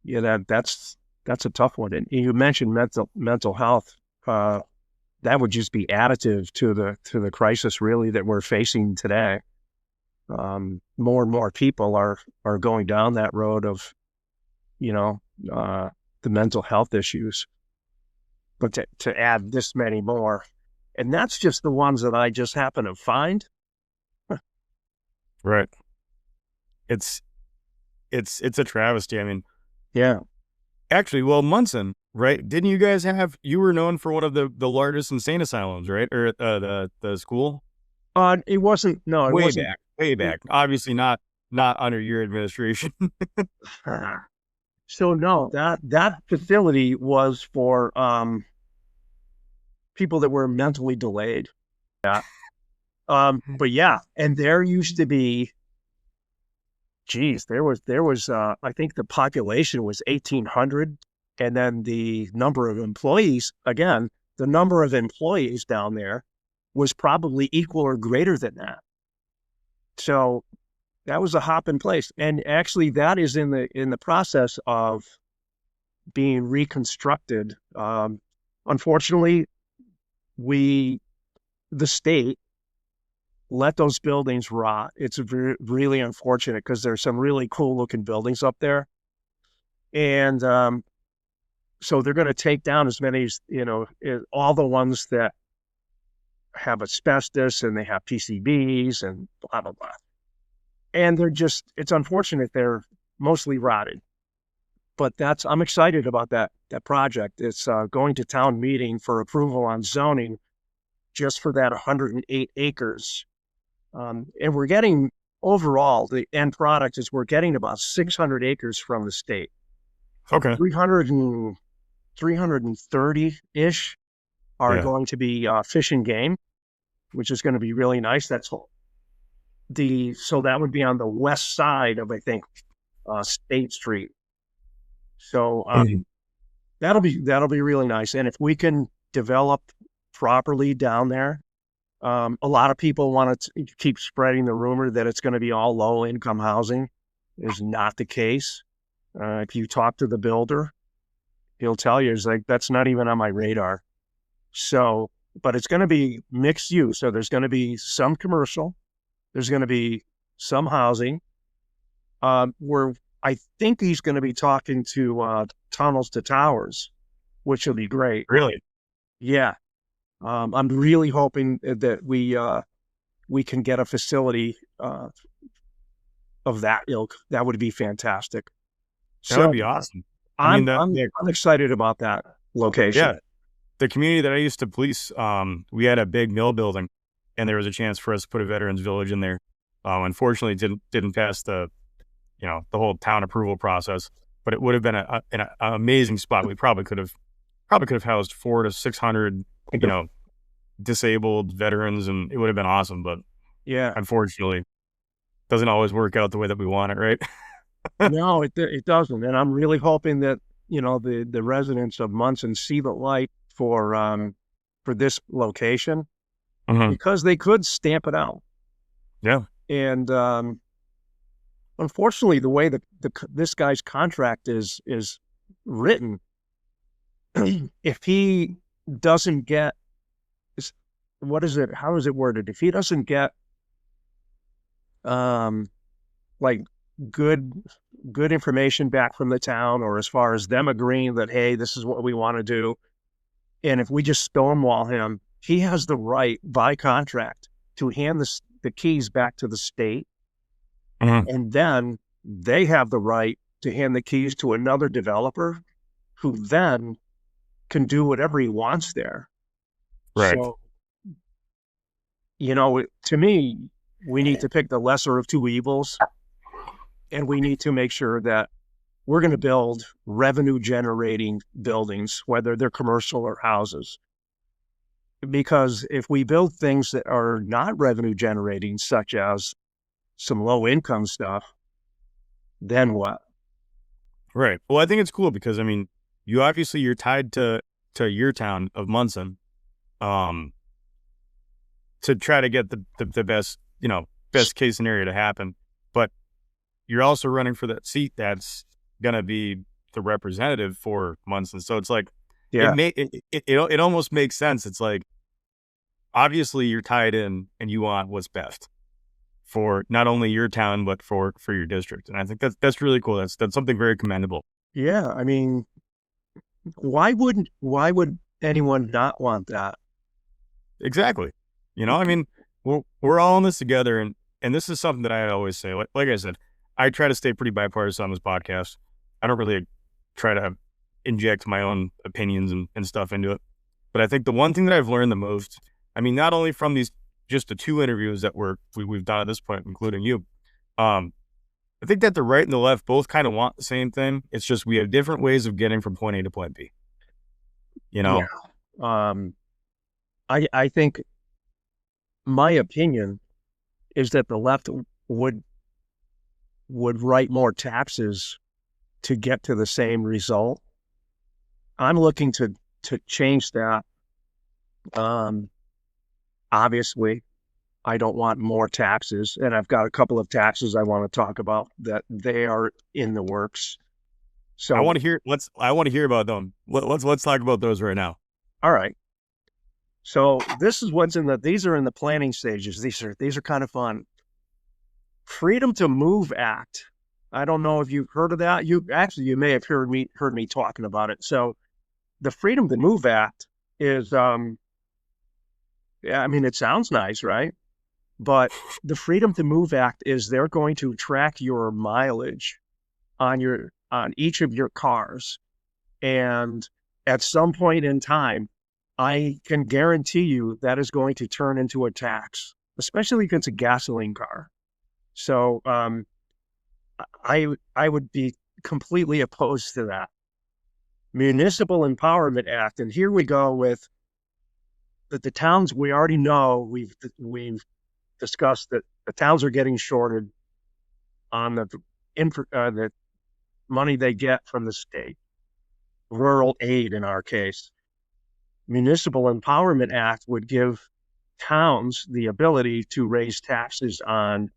that's a tough one. And you mentioned mental health. That would just be additive to the crisis really that we're facing today. More and more people are going down that road of, the mental health issues, but to add this many more, and that's just the ones that I just happen to find. Right. It's a travesty. I mean, yeah. Actually, well, Monson, right? Didn't you guys you were known for one of the largest insane asylums, right? Or the school? It wasn't. No, it wasn't. Way back. Obviously not under your administration. So no, that facility was for people that were mentally delayed. Yeah. But yeah, and there used to be, there was I think the population was 1,800, and then the number of employees down there was probably equal or greater than that. So that was a hopping place. And actually that is in the process of being reconstructed. Unfortunately, the state let those buildings rot. It's really unfortunate because there's some really cool looking buildings up there. And so they're going to take down as many as, all the ones that have asbestos and they have PCBs and blah, blah, blah. And it's unfortunate they're mostly rotted. But I'm excited about that project. It's going to town meeting for approval on zoning just for that 108 acres. And we're getting, overall, the end product is we're getting about 600 acres from the state. Okay. 330-ish are going to be fish and game, which is going to be really nice. So that would be on the west side of, I think, State Street. So that'll be really nice. And if we can develop properly down there, a lot of people want to keep spreading the rumor that it's going to be all low income housing. Is not the case. If you talk to the builder, he'll tell you, it's like, that's not even on my radar. So, but it's going to be mixed use. So there's going to be some commercial, there's going to be some housing. Where I think he's going to be talking to Tunnels to Towers, which will be great. Really? Yeah. I'm really hoping that we can get a facility of that ilk. That would be fantastic. That would be awesome. I'm excited about that location. Yeah. The community that I used to police, we had a big mill building, and there was a chance for us to put a veterans village in there. Unfortunately, didn't pass the whole town approval process. but it would have been an amazing spot. We probably could have housed 400 to 600, you know, disabled veterans, and it would have been awesome. But Yeah. unfortunately, it doesn't always work out the way that we want it, right? No, it doesn't. And I'm really hoping that, the residents of Monson see the light for this location, Mhm. because they could stamp it out. Yeah. And unfortunately, the way that this guy's contract is written, if he doesn't get, what is it? How is it worded? If he doesn't get um like good good information back from the town, or as far as them agreeing that, hey, this is what we want to do, and if we just stonewall him, he has the right by contract to hand the keys back to the state, Mhm. and then they have the right to hand the keys to another developer who then can do whatever he wants there. Right. So, to me, we need to pick the lesser of two evils, and we need to make sure that we're going to build revenue generating buildings, whether they're commercial or houses. Because if we build things that are not revenue generating, such as some low income stuff, then what? Right. Well, I think it's cool because, I mean, you're tied to your town of Monson, um, to try to get the best, best case scenario to happen. But you're also running for that seat that's gonna be the representative for Munson. So it's like Yeah. it almost makes sense. It's like, obviously you're tied in and you want what's best for not only your town but for your district. And I think that's really cool. That's something very commendable. Yeah. I mean, why would anyone not want that? Exactly. I mean, we're all in this together, and this is something that I always say. Like I said, I try to stay pretty bipartisan on this podcast. I don't really try to inject my own opinions and stuff into it. But I think the one thing that I've learned the most, I mean, not only from these just the two interviews that we've done at this point, including you, I think that the right and the left both kind of want the same thing. It's just we have different ways of getting from point A to point B. You Yeah. know, Um, I think my opinion is that the left would write more taxes to get to the same result. I'm looking to change that. Um, Obviously, I don't want more taxes, and I've got a couple of taxes I want to talk about that they are in the works. I So, want to hear. I want to hear about them. Let's talk about those right now. all right. So this is what's in these are in the planning stages. These are kind of fun. Freedom to Move Act. I don't know if you've heard of that. You may have heard me talking about it. So the Freedom to Move Act is yeah, I mean, it sounds nice, right? But the Freedom to Move Act is they're going to track your mileage on each of your cars. And at some point in time, I can guarantee you that is going to turn into a tax, especially if it's a gasoline car. So I would be completely opposed to that. Municipal Empowerment Act, and here we go with the towns. We already know we've discussed that the towns are getting shorted on the money they get from the state, rural aid in our case. Municipal Empowerment Act would give towns the ability to raise taxes on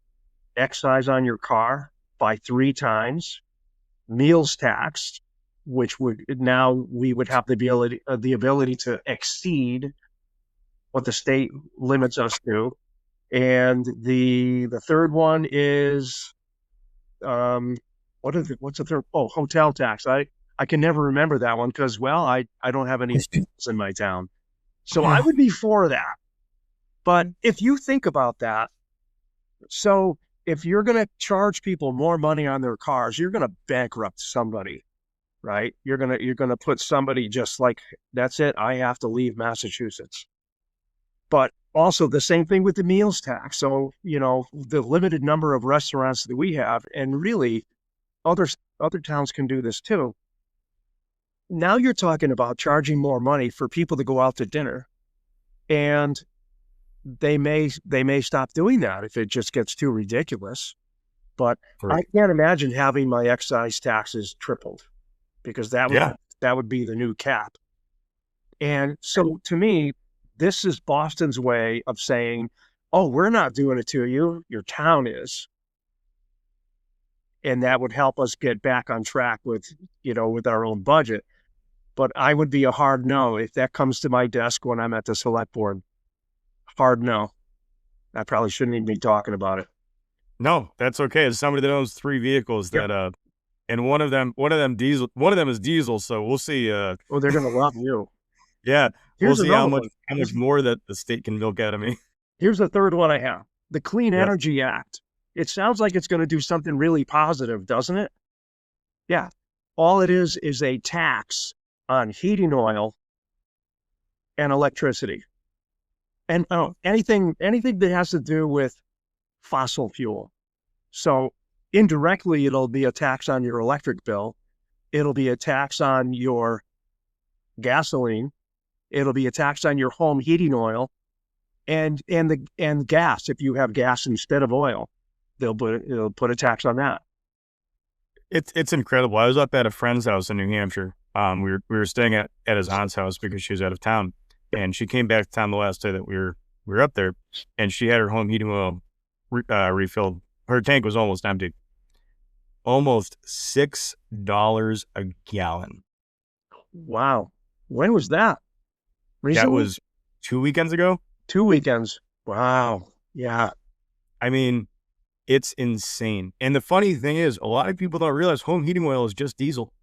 excise on your car by 3 times, meals tax, which would now we would have the ability to exceed what the state limits us to. And the third one is what's the third? Oh, hotel tax. I can never remember that one because, well, I don't have any hotels in my town. So I would be for that. But if you think about that, so if you're going to charge people more money on their cars, you're going to bankrupt somebody, right? You're going to put somebody just like, that's it. I have to leave Massachusetts. But also the same thing with the meals tax. So, the limited number of restaurants that we have, and really other other towns can do this too. Now you're talking about charging more money for people to go out to dinner, and they may stop doing that if it just gets too ridiculous. But I Right. can't imagine having my excise taxes tripled, because Yeah. that would be the new cap. And so to me, this is Boston's way of saying, "Oh, we're not doing it to you, your town is." And that would help us get back on track with our own budget. But I would be a hard no if that comes to my desk when I'm at the select board. Hard no. I probably shouldn't even be talking about it. No, that's okay. As somebody that owns 3 vehicles Yep. that, and one of them is diesel. So we'll see. Oh, they're gonna love you. Yeah, we'll Here's see another one. how much more that the state can milk out of me. Here's the third one I have. The Clean Yeah. Energy Act. It sounds like it's going to do something really positive, doesn't it? Yeah. All it is a tax on heating oil and electricity. And anything that has to do with fossil fuel. So indirectly, it'll be a tax on your electric bill. It'll be a tax on your gasoline. It'll be a tax on your home heating oil and gas. If you have gas instead of oil, they'll put a tax on that. It's incredible. I was up at a friend's house in New Hampshire. We were staying at his aunt's house because she was out of town, and she came back to town the last day that we were up there, and she had her home heating oil refilled. Her tank was almost empty. Almost $6 a gallon. Wow. When was that? Recently? That was 2 weekends ago. 2 weekends. Wow. Yeah. I mean, it's insane. And the funny thing is, a lot of people don't realize home heating oil is just diesel.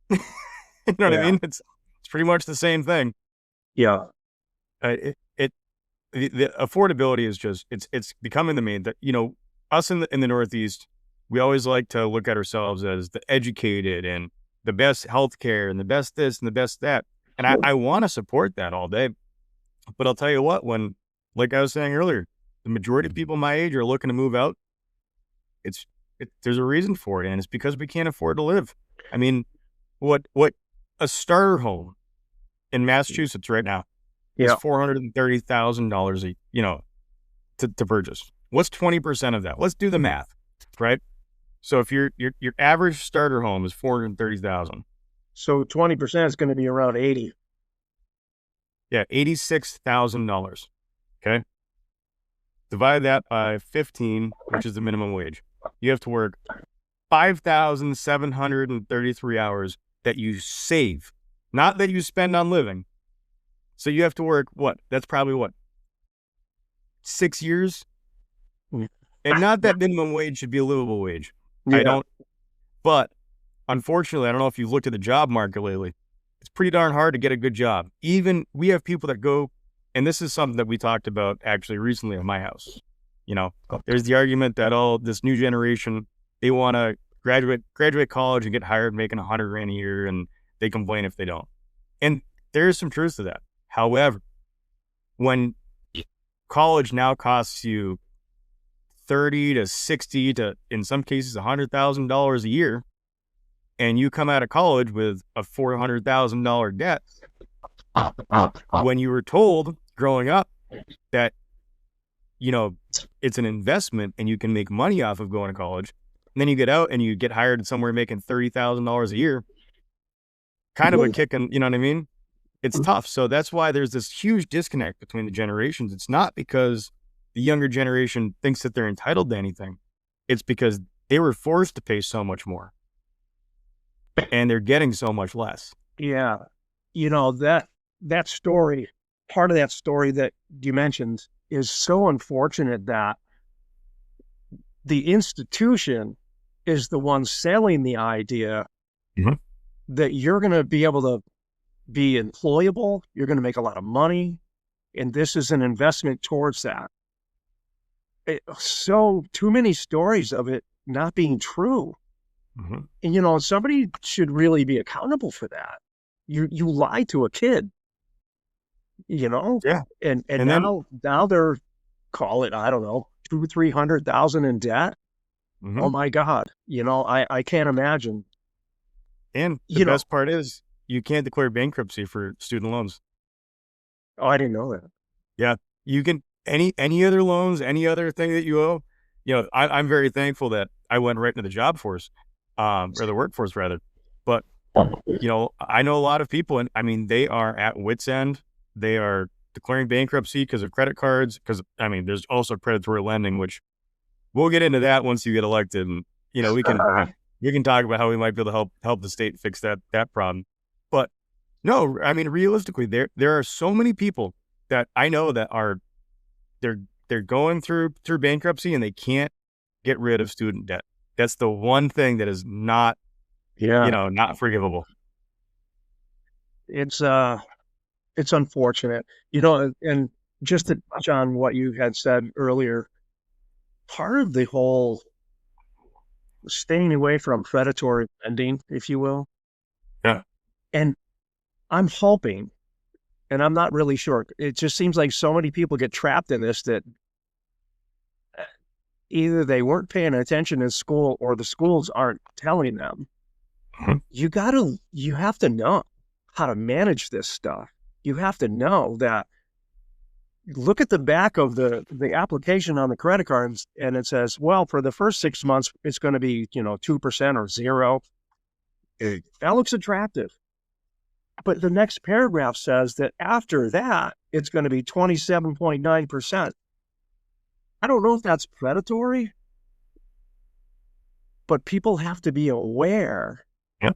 You know what I Yeah. mean? It's pretty much the same thing. Yeah. The affordability is just it's becoming the main that us in the Northeast, we always like to look at ourselves as the educated and the best healthcare and the best this and the best that. And I want to support that all day. But I'll tell you what, like I was saying earlier, the majority of people my age are looking to move out. There's a reason for it, and it's because we can't afford to live. I mean, what a starter home in Massachusetts right now is Yeah. $430,000 to purchase. What's 20% of that? Let's do the math, right? So if your average starter home is $430,000, So 20% is going to be around 80. yeah, $86,000. Okay, divide that by 15, which is the minimum wage. You have to work 5,733 hours that you save, not that you spend on living. So you have to work what? That's probably 6 years? Mm. And not that minimum wage should be a livable wage. Yeah. But unfortunately, I don't know if you've looked at the job market lately. It's pretty darn hard to get a good job. Even we have people that go, and this is something that we talked about actually recently at my house. There's the argument that this new generation, they want to graduate college and get hired making $100,000 a year, and they complain if they don't. And there is some truth to that. However, when college now costs you 30 to 60 to, in some cases, $100,000 a year, and you come out of college with a $400,000 debt, when you were told growing up that, it's an investment and you can make money off of going to college, and then you get out and you get hired somewhere making $30,000 a year, kind of a kick in, you know what I mean? It's tough. So that's why there's this huge disconnect between the generations. It's not because the younger generation thinks that they're entitled to anything. It's because they were forced to pay so much more and they're getting so much less. Yeah. That story, part of that story that you mentioned is so unfortunate that the institution is the one selling the idea that you're going to be able to be employable, you're going to make a lot of money, and this is an investment towards that. So too many stories of it not being true. And somebody should really be accountable for that. You lied to a kid, Yeah. and And now they're, call it, I don't know, 200,000-300,000 in debt. Hmm. Oh my God. I can't imagine. And the You know, best part is you can't declare bankruptcy for student loans. oh, I didn't know that. Yeah, you can any other loans, any other thing that you owe. I'm very thankful that I went right into the job force, or the workforce rather. But I know a lot of people, and I mean, they are at wits' end. They are declaring bankruptcy because of credit cards. Because I mean, there's also predatory lending, which we'll get into that once you get elected, and we can talk about how we might be able to help the state fix that problem. But no, I mean, realistically, there are so many people that I know that are they're they're going through bankruptcy and they can't get rid of student debt. That's the one thing that is not Yeah. not forgivable. It's it's unfortunate. And just to touch on what you had said earlier, part of the whole staying away from predatory lending, if you will, Yeah. and I'm hoping, and I'm not really sure. It just seems like so many people get trapped in this that either they weren't paying attention in school or the schools aren't telling them. Mhm. You have to know how to manage this stuff. You have to know that. Look at the back of the application on the credit cards, and it says, well, for the first 6 months, it's going to be 2% or zero. That looks attractive. But the next paragraph says that after that, it's going to be 27.9%. I don't know if that's predatory, but people have to be aware Yeah.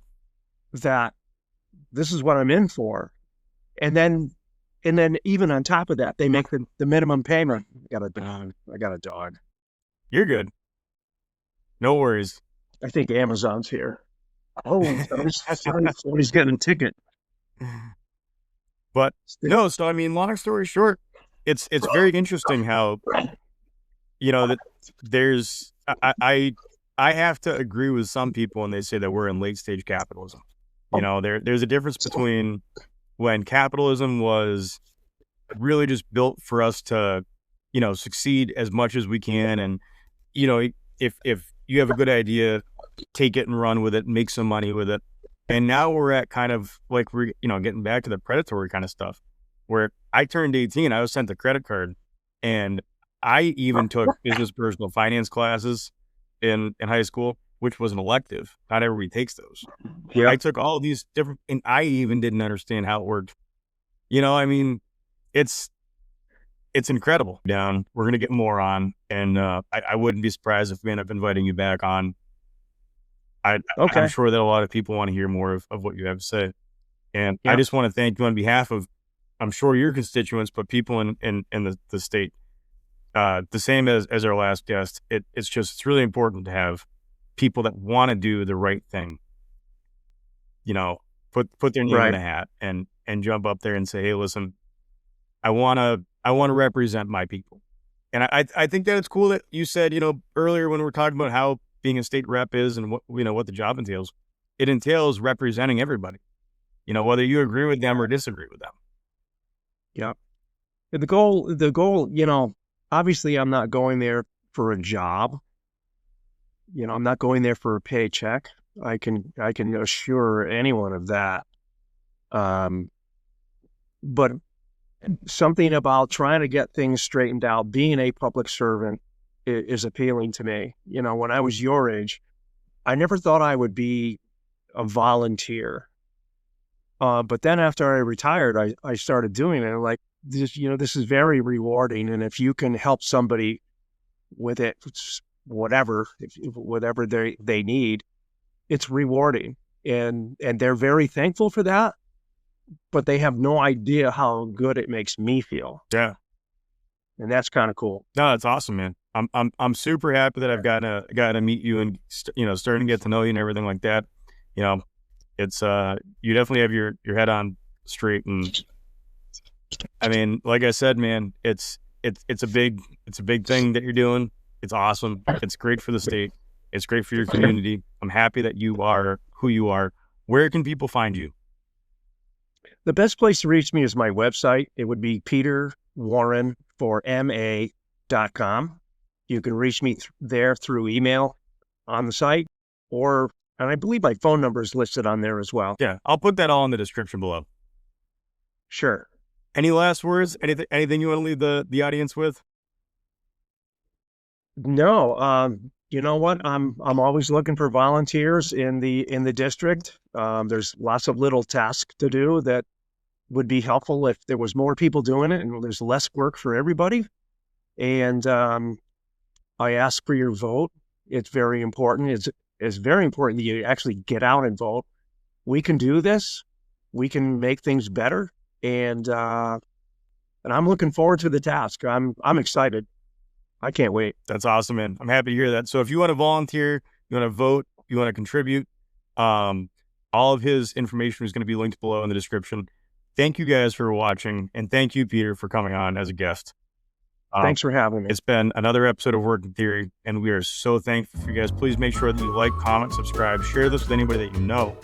that this is what I'm in for. And then even on top of that, they make the minimum payment. I got a dog. I got a dog. You're good. No worries. I think Amazon's here. Oh, somebody's getting a ticket. But no, so I mean, long story short, it's very interesting how that there's I have to agree with some people when they say that we're in late stage capitalism. There's a difference between when capitalism was really just built for us to succeed as much as we can, and if you have a good idea, take it and run with it, make some money with it. And now we're at kind of like we're getting back to the predatory kind of stuff, where I turned 18, I was sent a credit card, and I even took business personal finance classes in high school, which was an elective. Not everybody takes those. Yeah. I took all of these different, and I even didn't understand how it worked. I mean, it's incredible. Down, we're gonna get more on, and I wouldn't be surprised if we end up inviting you back on. I'm Okay. sure that a lot of people want to hear more of what you have to say, and I Yeah. just want to thank you on behalf of, I'm sure, your constituents, but people in the state. The same as our last guest. It's really important to have people that want to do the right thing. Put their name in Right. a hat and jump up there and say, hey, listen, I want to represent my people. And I think that it's cool that you said, earlier when we were talking about how being a state rep is and what the job entails, it entails representing everybody, whether you agree with them or disagree with them. Yeah. The goal, obviously I'm not going there for a job. I'm not going there for a paycheck. I can assure anyone of that. But something about trying to get things straightened out, being a public servant is appealing to me. When I was your age, I never thought I would be a volunteer. But then after I retired, I started doing it. Like this is very rewarding. And if you can help somebody with it, whatever they need, it's rewarding. And they're very thankful for that, but they have no idea how good it makes me feel. Yeah. And that's kind of cool. No, that's awesome, man. I'm super happy that I've gotten to meet you and starting to get to know you and everything like that. It's you definitely have your head on straight, and I mean, like I said, man, it's a big thing that you're doing. It's awesome. It's great for the state. It's great for your community. I'm happy that you are who you are. Where can people find you? The best place to reach me is my website. It would be peterwarren for ma.com. You can reach me there through email. on the site, and I believe my phone number is listed on there as well. Yeah, I'll put that all in the description below. Sure. Any last words? Anything you want to leave the audience with? No, you know what? I'm always looking for volunteers in the district. There's lots of little tasks to do that would be helpful if there was more people doing it, and there's less work for everybody. And I ask for your vote. It's very important. It's very important that you actually get out and vote. We can do this. We can make things better. And I'm looking forward to the task. I'm excited. I can't wait. That's awesome, man. I'm happy to hear that. So if you want to volunteer, you want to vote, you want to contribute, all of his information is going to be linked below in the description. Thank you guys for watching, and thank you, Peter, for coming on as a guest. Thanks for having me. It's been another episode of Work in Theory, and we are so thankful for you guys. Please make sure that you like, comment, subscribe, share this with anybody that you know.